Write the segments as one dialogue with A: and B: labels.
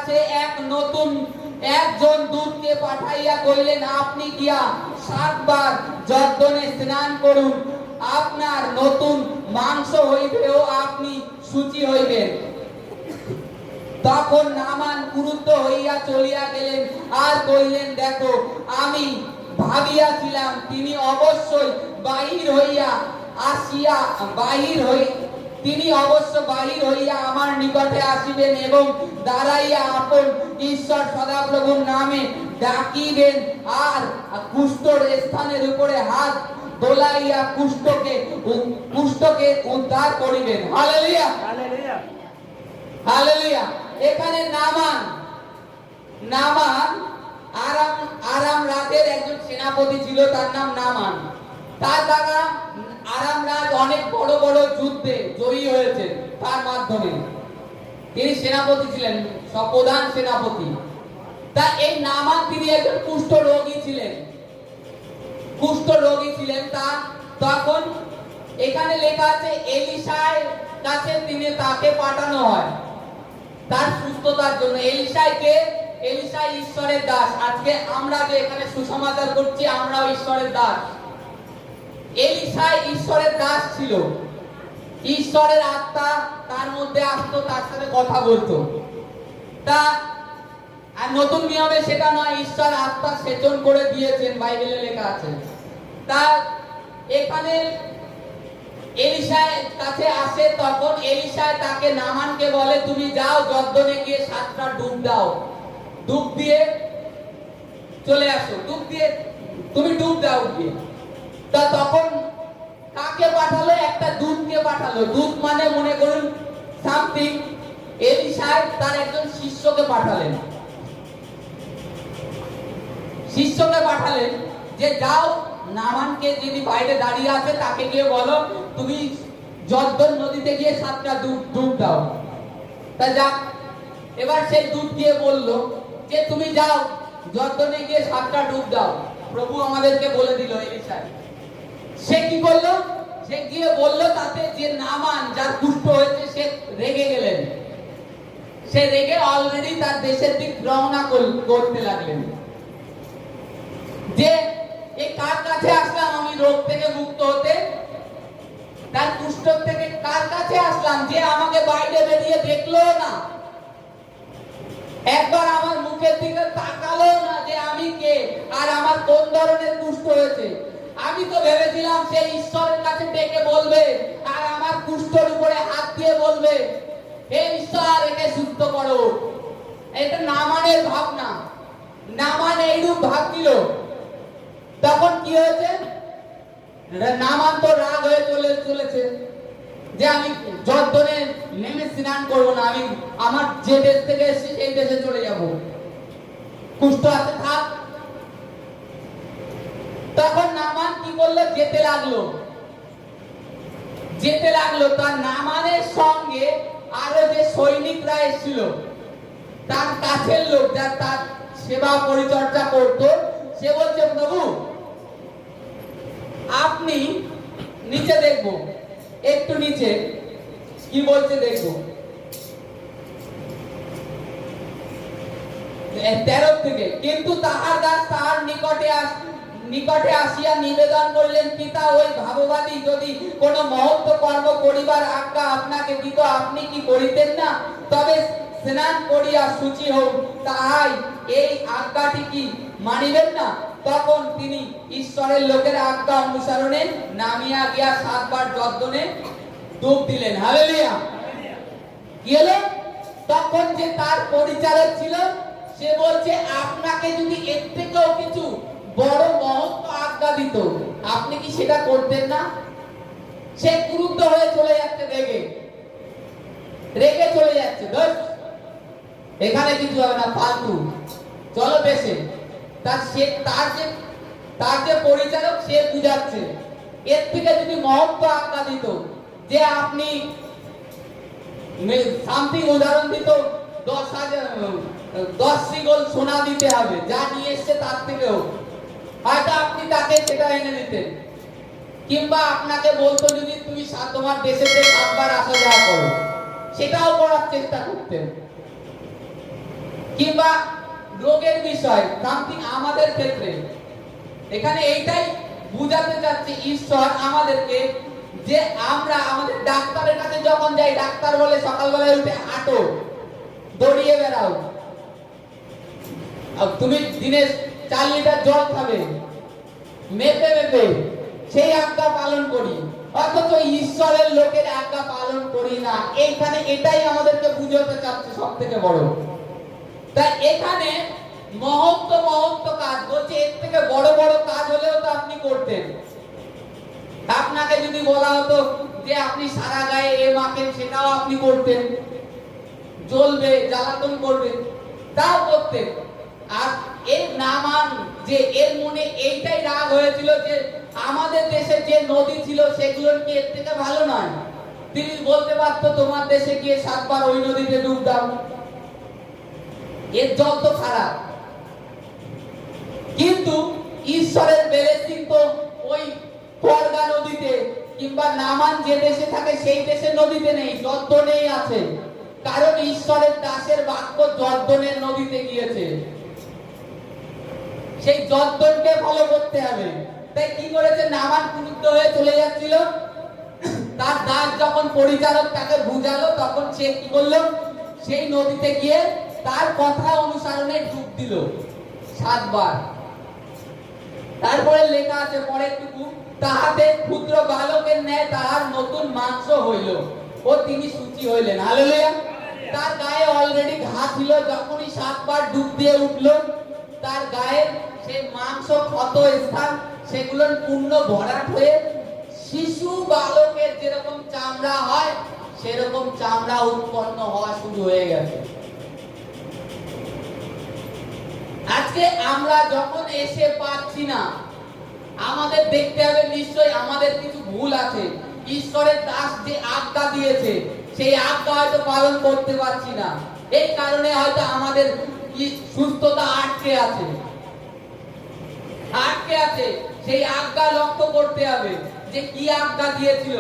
A: সে এক নতুন একজন দূতকে পাঠাইয়া কইলেন, আপনি গিয়া 7 বার যর্দনে স্নান করুন, আপনার নতুন মাংস হইবে ও আপনি শুচি হইবেন। তখন নামান ক্রুদ্ধ হইয়া চলিয়া গেলেন আর কইলেন, দেখো আমি ভাবিয়াছিলাম তিনি অবশ্যই বাহির হইয়া আমার নিকটে আসিবেন এবং দাঁড়াইয়া আপন ঈশ্বর সদাপ্রভুর নামে ডাকিবেন আর কুষ্ঠর স্থানের উপরে হাত দোলাইয়া কুষ্ঠকে উদ্ধার করিবেন। Hallelujah, hallelujah, hallelujah. এখানে নামান আরাম রাজের একজন সেনাপতি ছিল, তার নাম নামান। তার দ্বারা আরাম রাজ অনেক বড় বড় যুদ্ধে জয়ী হয়েছে, তার মাধ্যমে তিনি সেনাপতি ছিলেন, প্রধান সেনাপতি। তা এই নামান তিনি একজন কুষ্ঠ রোগী ছিলেন। তখন এখানে লেখা আছে এলিশার কাছে তাকে পাঠানো হয় তার সুস্থতার জন্য। এলিশা ঈশ্বরের দাস। আজকে আমরা যে এখানে সুসমাচার করছি, আমরাও ঈশ্বরের দাস। এলিশা ঈশ্বরের দাস ছিল, ঈশ্বরের আত্মা তার মধ্যে আসতো, তার সাথে কথা বলতো। তা আর নতুন নিয়মে সেটা নয়, ঈশ্বর আত্মা সেচন করে দিয়েছেন, বাইবেলে লেখা আছে। তা এখানে এলিশার কাছে আসে, তখন এলিশা তাকে নামানকে বলে, তুমি যাও যর্দনে গিয়ে 7টা ডুব দাও, ডুব দিয়ে চলে আসো, তুমি ডুব দাও গিয়ে। তা তখন কাকে পাঠালো? একটা দূতকে পাঠালো। দূত মানে মনে করুন সামথিং। এলিশা তার একজন শিষ্যকে পাঠালেন যে যাও নামানকে, যিনি বাইরে দাঁড়িয়ে আছে, তাকে গিয়ে বলো তুমি যর্দন নদীতে গিয়ে 7টা ডুব দাও। তা যাক, এবার সেই দূত গিয়ে বলল যে তুমি যাও যর্দনে গিয়ে 7টা ডুব দাও, প্রভু আমাদেরকে বলে দিল। এলিশা সে কি করলো? সে গিয়ে বলল, তাতে যে নামান যার কুষ্ঠ হয়েছে সে রেগে গেলেন। সে রেগে অলরেডি তার দেশের দিক রওনা করতে লাগলেন, যে এই কার কাছে আসলাম আমি রোগ থেকে মুক্ত হতে, তার কুষ্ঠ থেকে কার কাছে আসলাম যে আমাকে বাইরে বেরিয়ে দেখলো না, একবার আমার মুখের দিকে তাকালো না যে আমি কে আর আমার কোন ধরনের কুষ্ঠ হয়েছে। আমি তো ভেবেছিলাম সে ঈশ্বরের কাছে ডেকে বলবে আর আমার কুষ্ঠের উপরে হাত দিয়ে বলবে, হে ঈশ্বর একে সুস্থ করো। এটা নামানের ভাবনা, নামান এইরূপ ভাবছিল। তখন কি হয়েছে? নামান তো রাগ হয়ে চলেছে যে আমি যর্দনে নেমে স্নান করবো না, আমি আমার যে দেশ থেকে এসেছি সেই দেশে চলে যাব, কুষ্ঠ আছে থাক। তখন নামান কি করলো? যেতে লাগলো। তার নামানের সঙ্গে আরো যে সৈনিকরা এসেছিল, তার কাছের লোক, যার তার সেবা পরিচর্যা করত, সে বলছে, প্রভু আপনি নিচে দেখবো, একটু নিচে কি বলছে দেখবো। 13 থেকে, কিন্তু তাহার দাস তাহার নিকটে আসিয়া নিবেদন করলেন, পিতা ওই ভাববাদী যদি কোন মহৎ কর্ম করিবার আজ্ঞা আপনাকে দিত, আপনি কি করিতেন না? তবে স্নান করিয়া শুচি হোক, তাহাই এই আজ্ঞাটি কি মানিবেন না? তখন তিনি ঈশ্বরের লোকের আজ্ঞা অনুসরণে নামিয়া গিয়া 7 বার যর্দনে ডুব দিলেন। হালেলুয়া। কি হলো? তখন যে তার পরিচারক ছিল সে বলছে, আপনাকে যদি এর থেকেও কিছু বড় মহৎ আজ্ঞা দিত, আপনি কি সেটা করতেন না? সে ক্রুদ্ধ হয়ে চলে যাচ্ছে, রেগে চলে যাচ্ছে, এখানে কিছু হবে না, ফালতু, চলো দেশে। তার যে পরিচালক সে বুঝাচ্ছে, এর থেকে যদি মহৎ আজ্ঞা দিত, যে আপনি সামথিং উদাহরণ দিত, 10 সিগল সোনা দিতে হবে, যা নিয়ে এসছে তার থেকেও, হয়তো আপনি তাকে সেটা এনে দিতেন। কিংবা আপনাকে বলতো যদি তুমি তোমার দেশেতে 7 বার আসা যাওয়া করো, সেটাও করার চেষ্টা করতেন। কিংবা রোগের বিষয় সামথিং আমাদের ক্ষেত্রে, এখানে এইটাই বুঝাতে চাচ্ছে ঈশ্বর আমাদেরকে যে আমরা আমাদের ডাক্তারের কাছে যখন যাই, ডাক্তার বলে সকালবেলায় উঠে হাঁটো, দৌড়িয়ে বেড়াও, তুমি দিনে 4 লিটার জল খাবে, মেপে মেপে সেই আজ্ঞা পালন করি, অথচ ঈশ্বরের লোকের আজ্ঞা পালন করি না। এইখানে এটাই আমাদেরকে বুঝাতে চাচ্ছে সব থেকে বড়। তাই এখানে মহত্ব কাজ বলছে, এর থেকে বড় বড় কাজ হলেও তো আপনি করতেন। আপনাকে যদি বলা হতো যে আপনি সারা গায়ে এ মাখেন, সেটাও আপনি করতেন, জ্বলবে, জ্বালাতন করবেন, তাও করতেন। আর এর নামান যে এর মনে এইটাই রাগ হয়েছিল যে আমাদের দেশে যে নদী ছিল সেগুলোর কি এর থেকে ভালো নয়? তিনি বলতে পারতো তোমার দেশে গিয়ে 7 বার ওই নদীতে ডুব দাও, এর জল তো খারাপ। কিন্তু ঈশ্বরের ব্লেসিং তো ওই করগা নদীতে কিংবা নামান যে দেশে থাকে সেই দেশের নদীতে নেই, জর্দনেই আছে। কারণ ঈশ্বরের দাসের বাক্য জর্দনের নদীতে গিয়েছে, সেই জর্দনকে ফলো করতে হবে। তাই কি করেছে, নামান ক্রুদ্ধ হয়ে চলে যাচ্ছিল, তার দাস যখন পরিচারক তাকে বুঝালো, তখন সে কি করলো, সেই নদীতে গিয়ে তার কথা অনুসরণে ডুব দিল 7 বার। তারপরে লেখা আছে পরেরটুকু, তাহাতে ক্ষুদ্র বালকের ন্যায় তাহার নতুন মাংস হইল ও তিনি সূচি হইলেন। হালেলুয়া। তার গায়ে অলরেডি ঘা ছিল, যখনই 7 বার ডুব দিয়ে উঠলো, তার গায়ে সেই মাংস ক্ষত স্থান সেগুলো পূর্ণ ভরাট হয়ে শিশু বালকের যেরকম চামড়া হয় সেরকম চামড়া উৎপন্ন হওয়া শুরু হয়ে গেছে। আজকে আমরা যখন এসে পাচ্ছি না, আমাদের দেখতে হবে নিশ্চয়ই আমাদের কিছু ভুল আছে। ঈশ্বরের দাস যে আজ্ঞা দিয়েছে সেই আজ্ঞা হয়তো পালন করতে পারছি না, এই কারণে হয়তো আমাদের সুস্থতা আটকে আছে। সেই আজ্ঞা লক্ষ্য করতে হবে যে কি আজ্ঞা দিয়েছিল।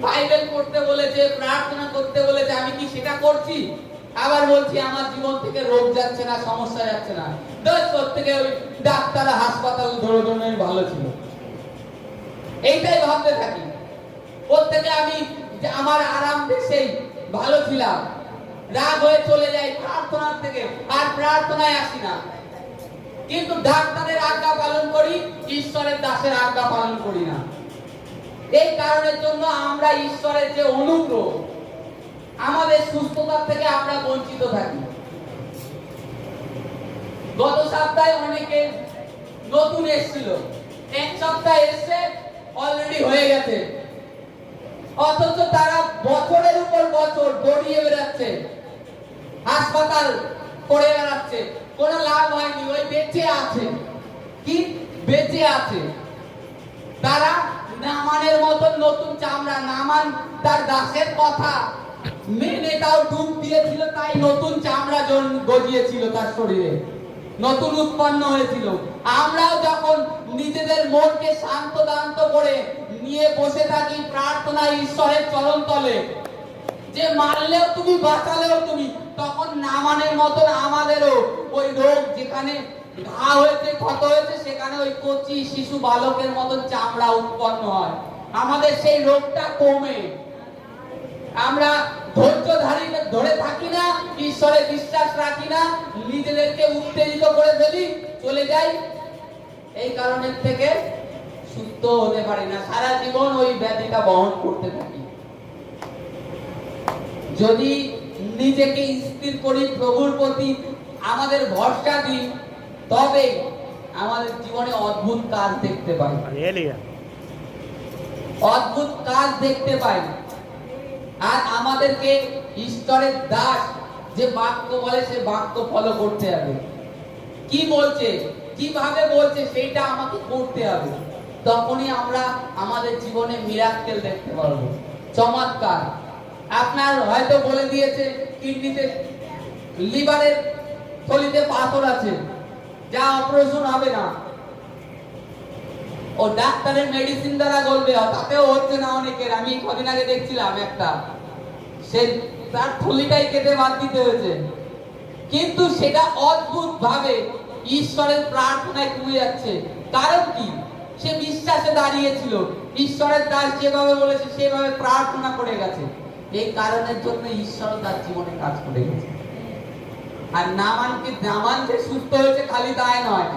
A: বাইবেল পড়তে বলেছে, প্রার্থনা করতে বলেছে, আমি কি সেটা করছি? আবার বলছি আমার জীবন থেকে রোগ যাচ্ছে না, সমস্যা যাচ্ছে না, থেকে ওই ডাক্তার হাসপাতাল ধরে ভালো ছিল, এইটাই ভাবতে থাকি। প্রত্যেকে আমি আমার আরাম দেশেই ভালো ছিলাম, রাগ হয়ে চলে যাই প্রার্থনার থেকে, আর প্রার্থনায় আসি না। কিন্তু ডাক্তারের আজ্ঞা পালন করি, ঈশ্বরের দাসের আজ্ঞা পালন করি না। এই কারণের জন্য আমরা ঈশ্বরের যে অনুগ্রহ, আমাদের সুস্থতার থেকে আমরা বঞ্চিত থাকি। গত সপ্তাহে অনেকে নতুন এসেছিল, 1 সপ্তাহ এসে অলরেডি হয়ে গেছে, অথচ তারা বছরের উপর বছর দৌড়িয়ে বেড়াচ্ছে, হাসপাতাল করে বেড়াচ্ছে, কোনো লাভ হয়নি। ওই বেঁচে আছে, কি বেঁচে আছে। তারা নামানের মতন নতুন চামড়া, নামান তার দাসের কথা মেনে তাও ডুব দিয়েছিল, তাই নতুন চামড়া গজিয়েছিল তার শরীরে, নতুন উৎপন্ন হয়েছিল। আমরাও যখন নিজেদের মনকে শান্ত দান্ত করে নিয়ে বসে থাকি প্রার্থনা ঈশ্বরের চরণ তলে, যে মারলেও তুমি, বাঁচালেও তুমি, তখন নামানের মতন আমাদেরও ওই রোগ, যেখানে ঘা হয়েছে, ক্ষত হয়েছে, সেখানে ওই কচি শিশু বালকের মতন চামড়া উৎপন্ন হয়। আমাদের সেই রোগটা কমে, আমরা ধৈর্য ধরে থাকি না, ঈশ্বরে বিশ্বাস রাখি না, নিজেদেরকে উত্তেজিত করে ফেলি, চলে যাই, এই কারণের থেকে সুস্থ হতে পারি না, সারা জীবন ওই ব্যাধিটা বহন করতে থাকি। যদি নিজেকে স্থির করি, প্রভুর প্রতি আমাদের ভরসা দিই, তবে আমাদের জীবনে অদ্ভুত কাজ দেখতে পাই, অদ্ভুত কাজ দেখতে পাই। আর আমাদেরকে ঈশ্বরের দাস যে বাক্য বলে সে বাক্য ফলো করতে হবে। কি বলছে, কিভাবে বলছে, সেটা আমাকে করতে হবে। তখনই আমরা আমাদের জীবনে মিরাক্কেল দেখতে পারবো, চমৎকার। আপনার হয়তো বলে দিয়েছে কিডনিতে, লিভারের থলিতে পাথর আছে, যা অপারেশন হবে না, ও ডাক্তারের মেডিসিন দ্বারা গলবে, তাতেও হচ্ছে না অনেকের। আমি কদিন আগে দেখছিলাম একটা, সে তার থলিটাই কেটে বাদ দিতে হয়েছে, কিন্তু সেটা অদ্ভুত ভাবে ঈশ্বরের প্রার্থনায় কমে যাচ্ছে। কারণ কি? সে বিশ্বাসে দাঁড়িয়েছিল, ঈশ্বরের দাস যেভাবে বলেছে সেভাবে প্রার্থনা করে গেছে। এই কারণের জন্য ঈশ্বর তার জীবনে কাজ করে গেছে। আর নামান যে সুস্থ হয়েছে খালি তাই নয়,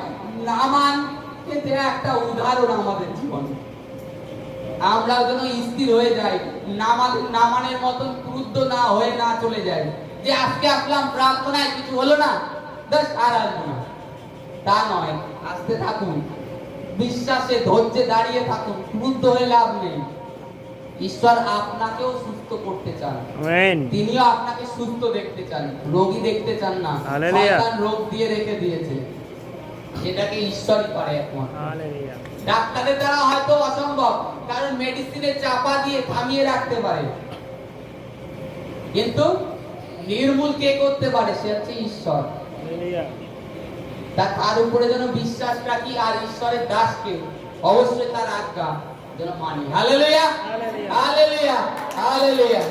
A: নামানকে দেয়া একটা উদাহরণ আমাদের জীবনে। আমরাও যেন স্থির হয়ে যাই, নামানের মতন ক্রুদ্ধ না হয়ে না চলে যাই যে আজকে আসলাম প্রার্থনায় কিছু হলো না, বেশ আর আসবো না, তা নয়। আসতে থাকুন, বিশ্বাসে ধৈর্যে দাঁড়িয়ে থাকুন, ক্রুদ্ধ হয়ে লাভ নেই। ঈশ্বর আপনাকেও সুস্থ করতে চান, তিনিও আপনাকে সুস্থ দেখতে চান, রোগী দেখতে চান না। শয়তান রোগ দিয়ে রেখে দিয়েছে, সেটাকে ঈশ্বরই পারে একমাত্র। ডাক্তারের দ্বারা হয়তো অসম্ভব, কারণ মেডিসিনে চাপা দিয়ে থামিয়ে রাখতে পারে, কিন্তু নির্মূল কে করতে পারে? সে হচ্ছে ঈশ্বর। তার উপরে যেন বিশ্বাস রাখি, আর ঈশ্বরের দাসকে অবশ্যই তার আজ্ঞা যেন মানি। Hallelujah, hallelujah, hallelujah.